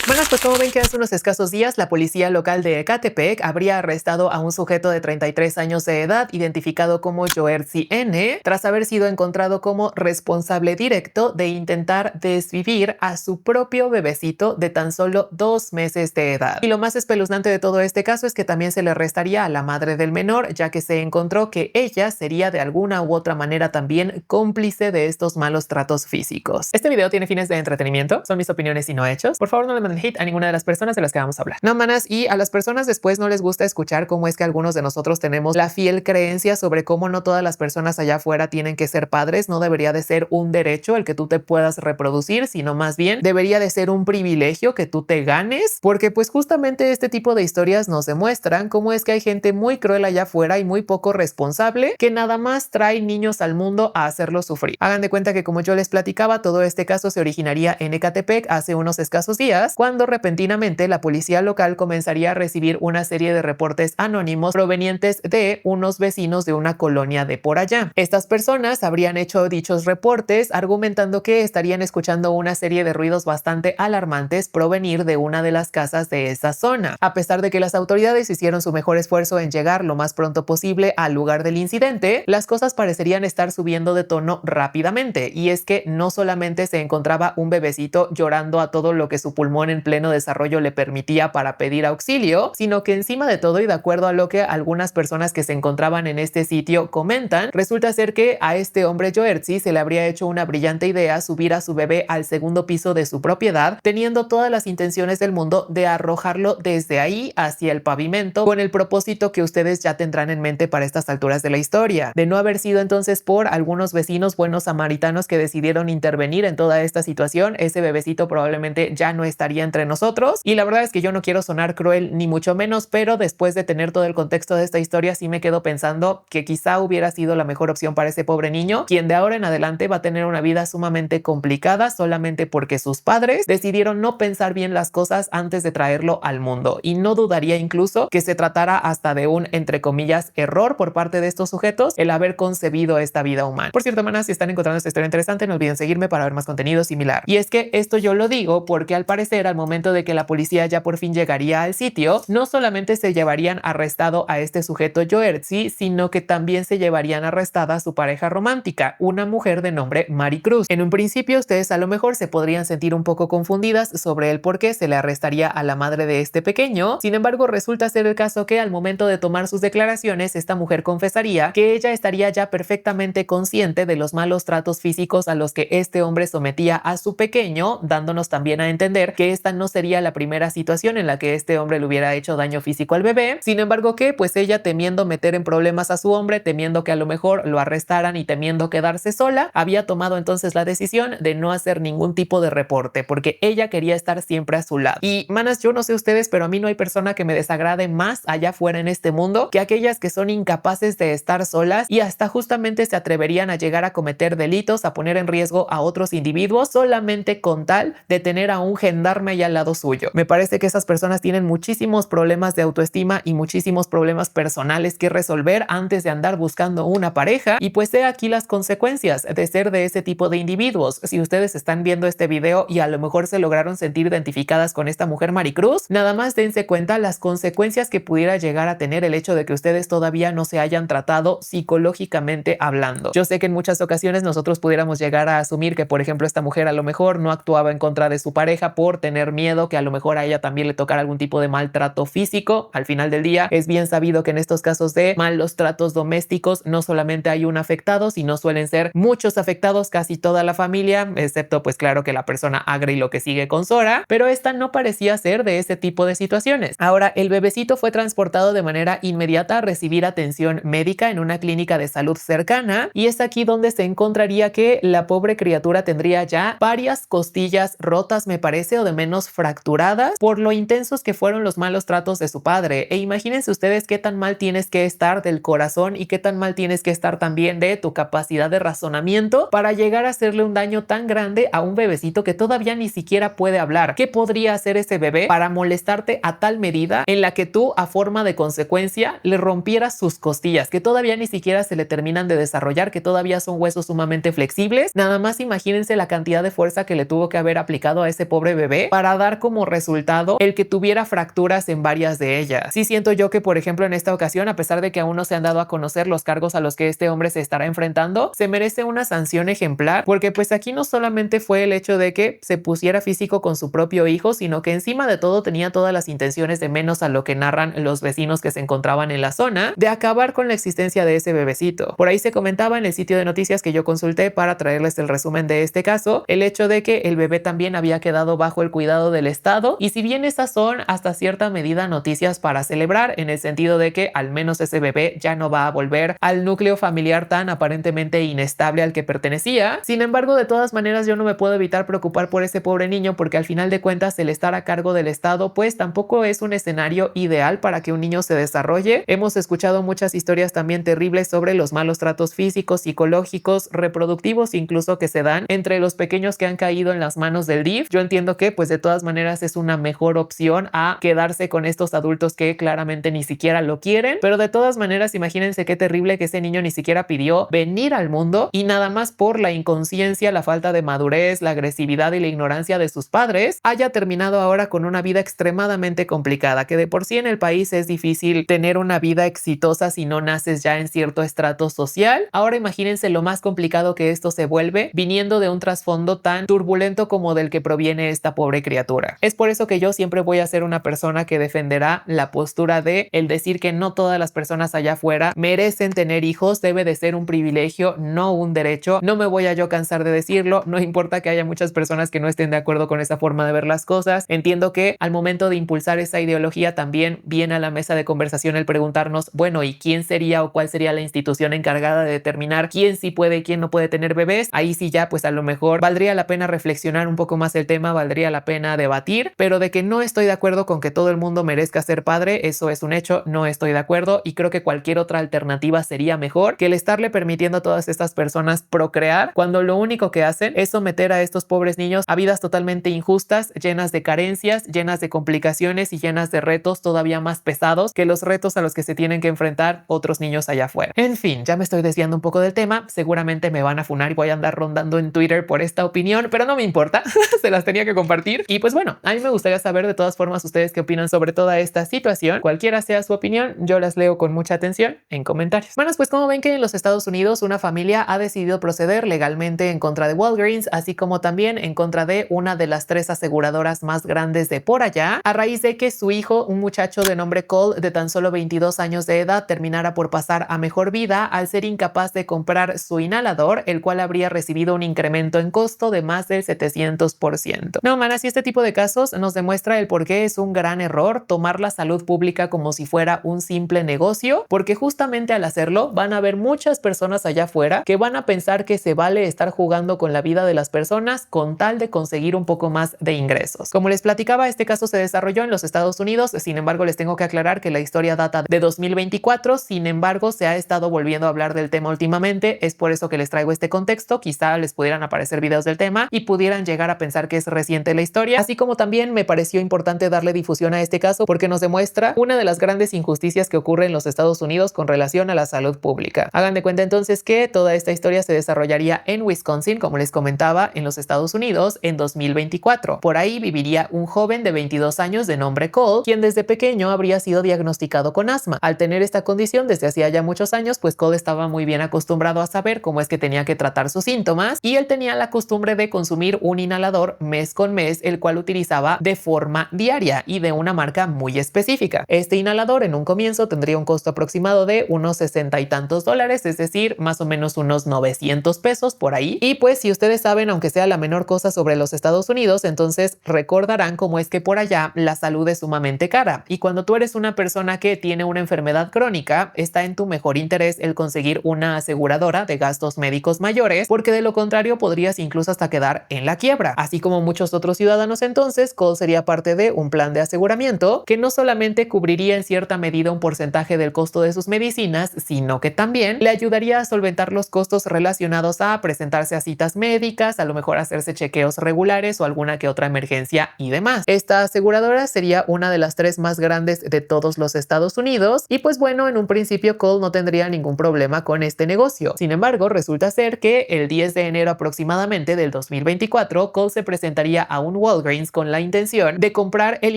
Bueno, pues como ven que hace unos escasos días la policía local de Ecatepec habría arrestado a un sujeto de 33 años de edad identificado como Joerzi N. tras haber sido encontrado como responsable directo de intentar desvivir a su propio bebecito de tan solo 2 meses de edad. Y lo más espeluznante de todo este caso es que también se le arrestaría a la madre del menor, ya que se encontró que ella sería de alguna u otra manera también cómplice de estos malos tratos físicos. Este video tiene fines de entretenimiento, son mis opiniones y no hechos. Por favor, no le manden hate a ninguna de las personas de las que vamos a hablar. No, manas, y a las personas después no les gusta escuchar cómo es que algunos de nosotros tenemos la fiel creencia sobre cómo no todas las personas allá afuera tienen que ser padres. No debería de ser un derecho el que tú te puedas reproducir, sino más bien debería de ser un privilegio que tú te ganes, porque pues justamente este tipo de historias nos demuestran cómo es que hay gente muy cruel allá afuera y muy poco responsable que nada más trae niños al mundo a hacerlos sufrir. Hagan de cuenta que, como yo les platicaba, todo este caso se originaría en Ecatepec hace unos escasos días, cuando repentinamente la policía local comenzaría a recibir una serie de reportes anónimos provenientes de unos vecinos de una colonia de por allá. Estas personas habrían hecho dichos reportes argumentando que estarían escuchando una serie de ruidos bastante alarmantes provenir de una de las casas de esa zona. A pesar de que las autoridades hicieron su mejor esfuerzo en llegar lo más pronto posible al lugar del incidente, las cosas parecerían estar subiendo de tono rápidamente, y es que no solamente se encontraba un bebecito llorando a todo lo que su pulmón en pleno desarrollo le permitía para pedir auxilio, sino que encima de todo, y de acuerdo a lo que algunas personas que se encontraban en este sitio comentan, resulta ser que a este hombre Joerzi se le habría hecho una brillante idea subir a su bebé al segundo piso de su propiedad, teniendo todas las intenciones del mundo de arrojarlo desde ahí hacia el pavimento, con el propósito que ustedes ya tendrán en mente para estas alturas de la historia. De no haber sido entonces por algunos vecinos buenos samaritanos que decidieron intervenir en toda esta situación, ese bebecito probablemente ya no estaría entre nosotros. Y la verdad es que yo no quiero sonar cruel ni mucho menos, pero después de tener todo el contexto de esta historia, sí me quedo pensando que quizá hubiera sido la mejor opción para ese pobre niño, quien de ahora en adelante va a tener una vida sumamente complicada solamente porque sus padres decidieron no pensar bien las cosas antes de traerlo al mundo. Y no dudaría incluso que se tratara hasta de un, entre comillas, error por parte de estos sujetos el haber concebido esta vida humana. Por cierto, manas, si están encontrando esta historia interesante, no olviden seguirme para ver más contenido similar. Y es que esto yo lo digo porque al parecer, al momento de que la policía ya por fin llegaría al sitio, no solamente se llevarían arrestado a este sujeto Joerzi, sino que también se llevarían arrestada a su pareja romántica, una mujer de nombre Maricruz. En un principio, ustedes a lo mejor se podrían sentir un poco confundidas sobre el por qué se le arrestaría a la madre de este pequeño. Sin embargo, resulta ser el caso que al momento de tomar sus declaraciones, esta mujer confesaría que ella estaría ya perfectamente consciente de los malos tratos físicos a los que este hombre sometía a su pequeño, dándonos también a entender que esta no sería la primera situación en la que este hombre le hubiera hecho daño físico al bebé. Sin embargo, que pues ella, temiendo meter en problemas a su hombre, temiendo que a lo mejor lo arrestaran y temiendo quedarse sola, había tomado entonces la decisión de no hacer ningún tipo de reporte, porque ella quería estar siempre a su lado. Y manas, yo no sé ustedes, pero a mí no hay persona que me desagrade más allá afuera en este mundo que aquellas que son incapaces de estar solas y hasta justamente se atreverían a llegar a cometer delitos, a poner en riesgo a otros individuos solamente con tal de tener a un gendarme ahí al lado suyo. Me parece que esas personas tienen muchísimos problemas de autoestima y muchísimos problemas personales que resolver antes de andar buscando una pareja, y pues he aquí las consecuencias de ser de ese tipo de individuos. Si ustedes están viendo este video y a lo mejor se lograron sentir identificadas con esta mujer Maricruz, nada más dense cuenta las consecuencias que pudiera llegar a tener el hecho de que ustedes todavía no se hayan tratado psicológicamente hablando. Yo sé que en muchas ocasiones nosotros pudiéramos llegar a asumir que, por ejemplo, esta mujer a lo mejor no actuaba en contra de su pareja por tener miedo que a lo mejor a ella también le tocara algún tipo de maltrato físico. Al final del día es bien sabido que en estos casos de malos tratos domésticos no solamente hay un afectado, sino suelen ser muchos afectados, casi toda la familia, excepto pues claro que la persona agra y lo que sigue con Sora, pero esta no parecía ser de ese tipo de situaciones. Ahora, el bebecito fue transportado de manera inmediata a recibir atención médica en una clínica de salud cercana, y es aquí donde se encontraría que la pobre criatura tendría ya varias costillas rotas, me parece, o de menos fracturadas, por lo intensos que fueron los malos tratos de su padre. E imagínense ustedes qué tan mal tienes que estar del corazón y qué tan mal tienes que estar también de tu capacidad de razonamiento para llegar a hacerle un daño tan grande a un bebecito que todavía ni siquiera puede hablar. ¿Qué podría hacer ese bebé para molestarte a tal medida en la que tú, a forma de consecuencia, le rompieras sus costillas, que todavía ni siquiera se le terminan de desarrollar, que todavía son huesos sumamente flexibles? Nada más imagínense la cantidad de fuerza que le tuvo que haber aplicado a ese pobre bebé para dar como resultado el que tuviera fracturas en varias de ellas. Sí siento yo que, por ejemplo, en esta ocasión, a pesar de que aún no se han dado a conocer los cargos a los que este hombre se estará enfrentando, se merece una sanción ejemplar, porque pues aquí no solamente fue el hecho de que se pusiera físico con su propio hijo, sino que encima de todo tenía todas las intenciones, de menos a lo que narran los vecinos que se encontraban en la zona, de acabar con la existencia de ese bebecito. Por ahí se comentaba en el sitio de noticias que yo consulté para traerles el resumen de este caso, el hecho de que el bebé también había quedado bajo el cuidado del Estado, y si bien esas son hasta cierta medida noticias para celebrar, en el sentido de que al menos ese bebé ya no va a volver al núcleo familiar tan aparentemente inestable al que pertenecía. Sin embargo, de todas maneras, yo no me puedo evitar preocupar por ese pobre niño, porque al final de cuentas el estar a cargo del Estado pues tampoco es un escenario ideal para que un niño se desarrolle. Hemos escuchado muchas historias también terribles sobre los malos tratos físicos, psicológicos, reproductivos incluso, que se dan entre los pequeños que han caído en las manos del DIF. Yo entiendo que pues de todas maneras es una mejor opción a quedarse con estos adultos que claramente ni siquiera lo quieren, pero de todas maneras imagínense qué terrible que ese niño ni siquiera pidió venir al mundo y nada más por la inconsciencia, la falta de madurez, la agresividad y la ignorancia de sus padres haya terminado ahora con una vida extremadamente complicada, que de por sí en el país es difícil tener una vida exitosa si no naces ya en cierto estrato social. Ahora imagínense lo más complicado que esto se vuelve viniendo de un trasfondo tan turbulento como del que proviene esta pobre criatura. Es por eso que yo siempre voy a ser una persona que defenderá la postura de el decir que no todas las personas allá afuera merecen tener hijos, debe de ser un privilegio, no un derecho. No me voy a yo cansar de decirlo, no importa que haya muchas personas que no estén de acuerdo con esa forma de ver las cosas. Entiendo que al momento de impulsar esa ideología también viene a la mesa de conversación el preguntarnos, bueno, ¿y quién sería o cuál sería la institución encargada de determinar quién sí puede y quién no puede tener bebés? Ahí sí ya pues a lo mejor valdría la pena reflexionar un poco más el tema, valdría la pena debatir, pero de que no estoy de acuerdo con que todo el mundo merezca ser padre, eso es un hecho, no estoy de acuerdo, y creo que cualquier otra alternativa sería mejor que el estarle permitiendo a todas estas personas procrear cuando lo único que hacen es someter a estos pobres niños a vidas totalmente injustas, llenas de carencias, llenas de complicaciones y llenas de retos todavía más pesados que los retos a los que se tienen que enfrentar otros niños allá afuera. En fin, ya me estoy desviando un poco del tema, seguramente me van a funar y voy a andar rondando en Twitter por esta opinión, pero no me importa, se las tenía que compartir. Y pues bueno, a mí me gustaría saber de todas formas ustedes qué opinan sobre toda esta situación. Cualquiera sea su opinión, yo las leo con mucha atención en comentarios. Bueno, pues como ven que en los Estados Unidos una familia ha decidido proceder legalmente en contra de Walgreens, así como también en contra de una de las 3 aseguradoras más grandes de por allá, a raíz de que su hijo, un muchacho de nombre Cole, de tan solo 22 años de edad, terminara por pasar a mejor vida al ser incapaz de comprar su inhalador, el cual habría recibido un incremento en costo de más del 700%. No, man, así este tipo de casos nos demuestra el por qué es un gran error tomar la salud pública como si fuera un simple negocio, porque justamente al hacerlo van a haber muchas personas allá afuera que van a pensar que se vale estar jugando con la vida de las personas con tal de conseguir un poco más de ingresos. Como les platicaba, este caso se desarrolló en los Estados Unidos, sin embargo les tengo que aclarar que la historia data de 2024, sin embargo se ha estado volviendo a hablar del tema últimamente, es por eso que les traigo este contexto, quizá les pudieran aparecer videos del tema y pudieran llegar a pensar que es reciente la historia, así como también me pareció importante darle difusión a este caso porque nos demuestra una de las grandes injusticias que ocurre en los Estados Unidos con relación a la salud pública. Hagan de cuenta entonces que toda esta historia se desarrollaría en Wisconsin, como les comentaba, en los Estados Unidos en 2024. Por ahí viviría un joven de 22 años de nombre Cole, quien desde pequeño habría sido diagnosticado con asma. Al tener esta condición desde hacía ya muchos años, pues Cole estaba muy bien acostumbrado a saber cómo es que tenía que tratar sus síntomas y él tenía la costumbre de consumir un inhalador mes con mes, el cual utilizaba de forma diaria y de una marca muy específica. Este inhalador en un comienzo tendría un costo aproximado de unos 60 y tantos dólares, es decir, más o menos unos 900 pesos por ahí. Y pues si ustedes saben, aunque sea la menor cosa sobre los Estados Unidos, entonces recordarán cómo es que por allá la salud es sumamente cara. Y cuando tú eres una persona que tiene una enfermedad crónica, está en tu mejor interés el conseguir una aseguradora de gastos médicos mayores, porque de lo contrario podrías incluso hasta quedar en la quiebra. Así como muchos otros ciudadanos, entonces Cole sería parte de un plan de aseguramiento que no solamente cubriría en cierta medida un porcentaje del costo de sus medicinas, sino que también le ayudaría a solventar los costos relacionados a presentarse a citas médicas, a lo mejor hacerse chequeos regulares o alguna que otra emergencia y demás. Esta aseguradora sería una de las 3 más grandes de todos los Estados Unidos y pues bueno, en un principio Cole no tendría ningún problema con este negocio. Sin embargo, resulta ser que el 10 de enero aproximadamente del 2024, Cole se presentaría a un Walgreens con la intención de comprar el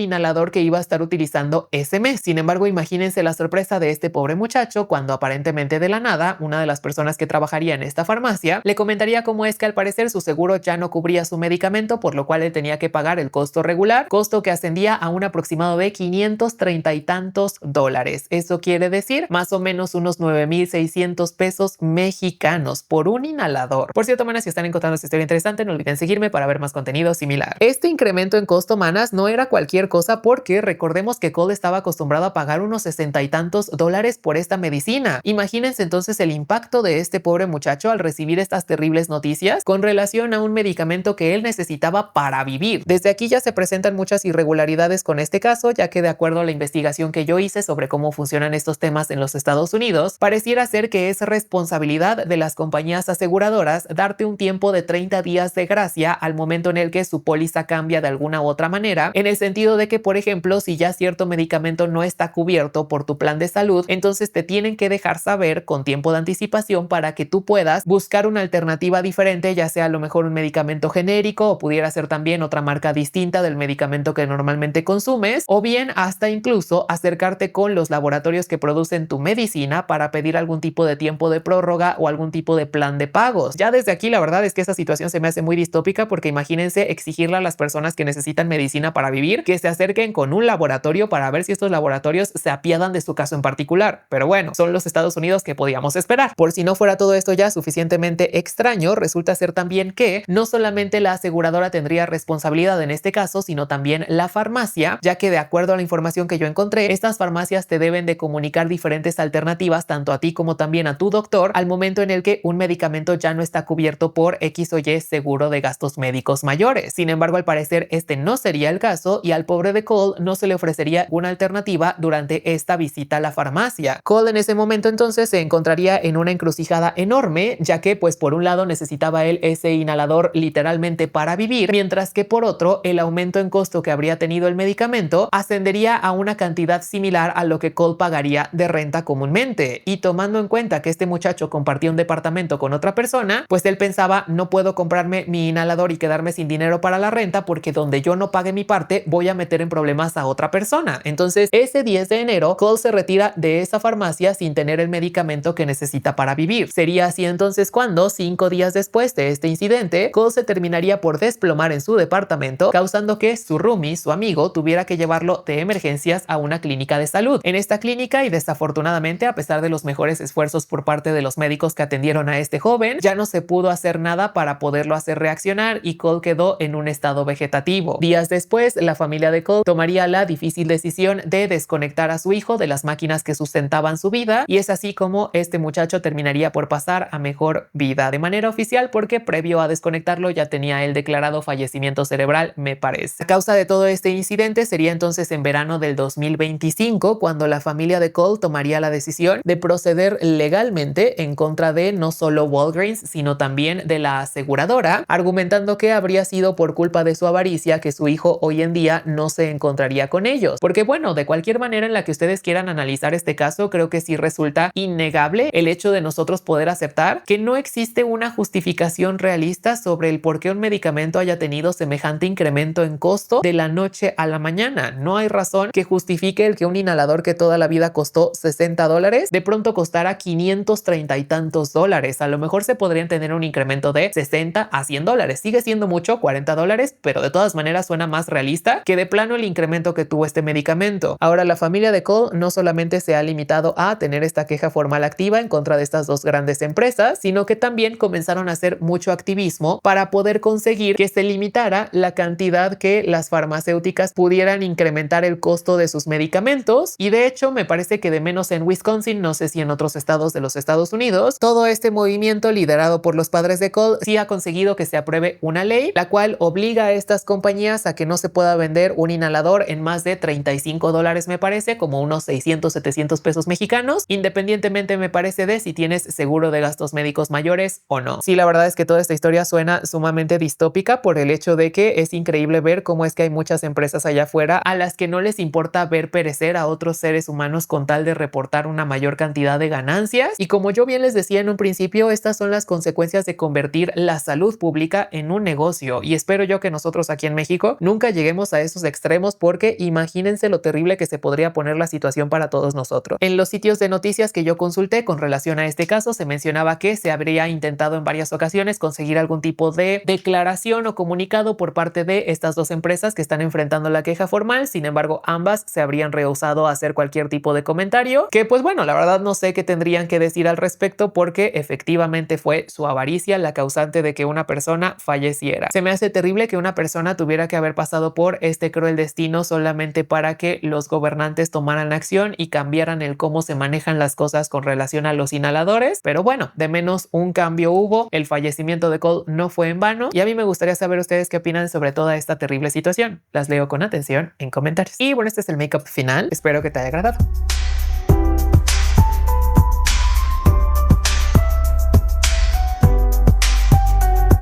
inhalador que iba a estar utilizando ese mes. Sin embargo, imagínense la sorpresa de este pobre muchacho cuando aparentemente de la nada, una de las personas que trabajaría en esta farmacia le comentaría cómo es que al parecer su seguro ya no cubría su medicamento, por lo cual él tenía que pagar el costo regular, costo que ascendía a un aproximado de 530 y tantos dólares. Eso quiere decir más o menos unos 9,600 pesos mexicanos por un inhalador. Por cierto, manas, si están encontrando esta historia interesante, no olviden seguirme para ver más contenido similar. Este incremento en costo, manas, no era cualquier cosa porque recordemos que Cole estaba acostumbrado a pagar unos 60 y tantos dólares por esta medicina. Imagínense entonces el impacto de este pobre muchacho al recibir estas terribles noticias con relación a un medicamento que él necesitaba para vivir. Desde aquí ya se presentan muchas irregularidades con este caso, ya que de acuerdo a la investigación que yo hice sobre cómo funcionan estos temas en los Estados Unidos, pareciera ser que es responsabilidad de las compañías aseguradoras darte un tiempo de 30 días de gracia al momento en el que su póliza cambia de alguna u otra manera, en el sentido de que, por ejemplo, si ya cierto medicamento no está cubierto por tu plan de salud, entonces te tienen que dejar saber con tiempo de anticipación para que tú puedas buscar una alternativa diferente, ya sea a lo mejor un medicamento genérico o pudiera ser también otra marca distinta del medicamento que normalmente consumes, o bien hasta incluso acercarte con los laboratorios que producen tu medicina para pedir algún tipo de tiempo de prórroga o algún tipo de plan de pagos. Ya desde aquí la verdad es que esa situación se me hace muy distópica porque imagínense exigirle a las personas que necesitan medicina para vivir que se acerquen con un laboratorio para ver si estos laboratorios se apiadan de su caso en particular. Pero bueno, son los Estados Unidos que podíamos esperar. Por si no fuera todo esto ya suficientemente extraño, resulta ser también que no solamente la aseguradora tendría responsabilidad en este caso, sino también la farmacia, ya que de acuerdo a la información que yo encontré, estas farmacias te deben de comunicar diferentes alternativas tanto a ti como también a tu doctor al momento en el que un medicamento ya no está cubierto por X o Y seguro de gastos médicos mayores. Sin embargo, al parecer este no sería el caso y al pobre de Cole no se le ofrecería una alternativa durante esta visita a la farmacia. Cole en ese momento entonces se encontraría en una encrucijada enorme, ya que pues por un lado necesitaba él ese inhalador literalmente para vivir, mientras que por otro el aumento en costo que habría tenido el medicamento ascendería a una cantidad similar a lo que Cole pagaría de renta comúnmente. Y tomando en cuenta que este muchacho compartía un departamento con otra persona, pues él pensaba, no puedo comprarme mi inhalador y quedarme sin dinero para la renta porque donde yo no pague mi parte voy a meter en problemas a otra persona. Entonces ese 10 de enero Cole se retira de esa farmacia sin tener el medicamento que necesita para vivir. Sería así entonces cuando 5 días después de este incidente Cole se terminaría por desplomar en su departamento, causando que su roomie, su amigo, tuviera que llevarlo de emergencias a una clínica de salud. En esta clínica, y desafortunadamente a pesar de los mejores esfuerzos por parte de los médicos que atendieron a este joven, ya no se pudo hacer nada para poderlo hacer reaccionar y Cole quedó en un estado vegetativo. Días después, la familia de Cole tomaría la difícil decisión de desconectar a su hijo de las máquinas que sustentaban su vida, y es así como este muchacho terminaría por pasar a mejor vida de manera oficial, porque previo a desconectarlo ya tenía él declarado fallecimiento cerebral, me parece. A causa de todo este incidente sería entonces en verano del 2025 cuando la familia de Cole tomaría la decisión de proceder legalmente en contra de no solo Walgreens, sino también de la aseguradora, argumentando que habría sido por culpa de su avaricia que su hijo hoy en día no se encontraría con ellos. Porque bueno, de cualquier manera en la que ustedes quieran analizar este caso, creo que sí resulta innegable el hecho de nosotros poder aceptar que no existe una justificación realista sobre el por qué un medicamento haya tenido semejante incremento en costo de la noche a la mañana. No hay razón que justifique el que un inhalador que toda la vida costó 60 dólares de pronto costara 530 y tantos dólares. A lo mejor se podrían tener un incremento de 60 a 100 dólares. Sigue siendo mucho, 40 dólares, pero de todas maneras suena más realista que de plano el incremento que tuvo este medicamento. Ahora, la familia de Cole no solamente se ha limitado a tener esta queja formal activa en contra de estas dos grandes empresas, sino que también comenzaron a hacer mucho activismo para poder conseguir que se limitara la cantidad que las farmacéuticas pudieran incrementar el costo de sus medicamentos. Y de hecho me parece que de menos en Wisconsin, no sé si en otros estados de los Estados Unidos, todo este movimiento liderado por los padres de Cole sí ha conseguido que se apruebe una ley la cual obliga a estas compañías a que no se pueda vender un inhalador en más de 35 dólares, me parece, como unos 600, 700 pesos mexicanos, independientemente me parece de si tienes seguro de gastos médicos mayores o no. Sí, la verdad es que toda esta historia suena sumamente distópica por el hecho de que es increíble ver cómo es que hay muchas empresas allá afuera a las que no les importa ver perecer a otros seres humanos con tal de reportar una mayor cantidad de ganancias. Y como yo bien les decía en un principio, estas son las consecuencias de convertir la salud pública en un negocio, y espero yo que nosotros aquí en México nunca lleguemos a esos extremos, porque imagínense lo terrible que se podría poner la situación para todos nosotros. En los sitios de noticias que yo consulté con relación a este caso, se mencionaba que se habría intentado en varias ocasiones conseguir algún tipo de declaración o comunicado por parte de estas dos empresas que están enfrentando la queja formal. Sin embargo, ambas se habrían rehusado a hacer cualquier tipo de comentario, que pues bueno, la verdad no sé qué tendrían que decir al respecto, porque efectivamente fue su avaricia la causante de que una persona falleciera. Se me hace terrible que una persona tuviera que haber pasado por este cruel destino solamente para que los gobernantes tomaran acción y cambiaran el cómo se manejan las cosas con relación a los inhaladores. Pero bueno, de menos un cambio hubo. El fallecimiento de Cole no fue en vano, y a mí me gustaría saber ustedes qué opinan sobre toda esta terrible situación. Las leo con atención en comentarios. Y bueno, este es el make-up final. Espero que te haya agradado.